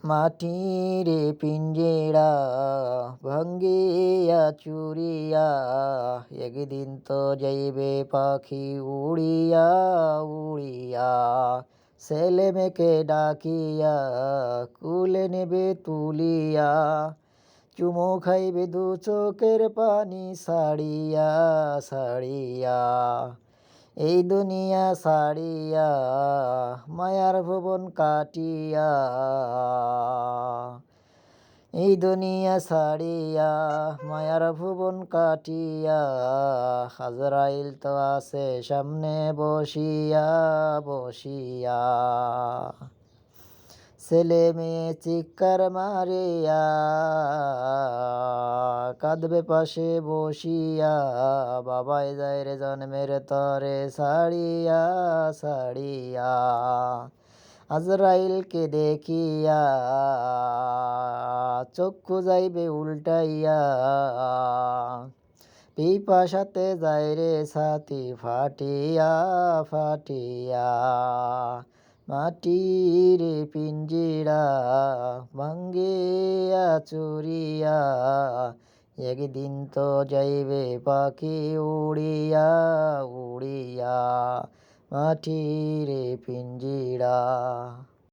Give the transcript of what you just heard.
মাটির পিঞ্জিরা ভাঙ্গিয়া চুরিয়া একদিন তো যাইবে পাখি উড়িয়া উড়িয়া। ছেলে মেয়েকে ডাকিয়া কুলে নেবে তুলিয়া, চুমু খাইবে দু চোখের পানি ছাড়িয়া ছাড়িয়া। এই দুনিয়া ছাড়িয়া মায়ার ভুবন কাটিয়া, এই দুনিয়া ছাড়িয়া মায়ার ভুবন কাটিয়া। আজরাইল তো আছে সামনে বসিয়া বসিয়া। ছেলে মেয়ে চিৎকার মারিয়া কাঁদবে পাশে বসিয়া, বাবাই যায় রে জন্মের তরে ছাড়িয়া ছাড়িয়া। আজরাইলকে দেখিয়া চক্ষু যাইবে উল্টাইয়া, পিপাসাতে যায় রে ছাতি ফাটিয়া ফাটিয়া। মাটির পিঞ্জিরা ভাঙ্গিয়া চুরিয়া একদিন তো যাইবে পাখি উড়িয়া উড়িয়া। মাটির পিঞ্জিরা।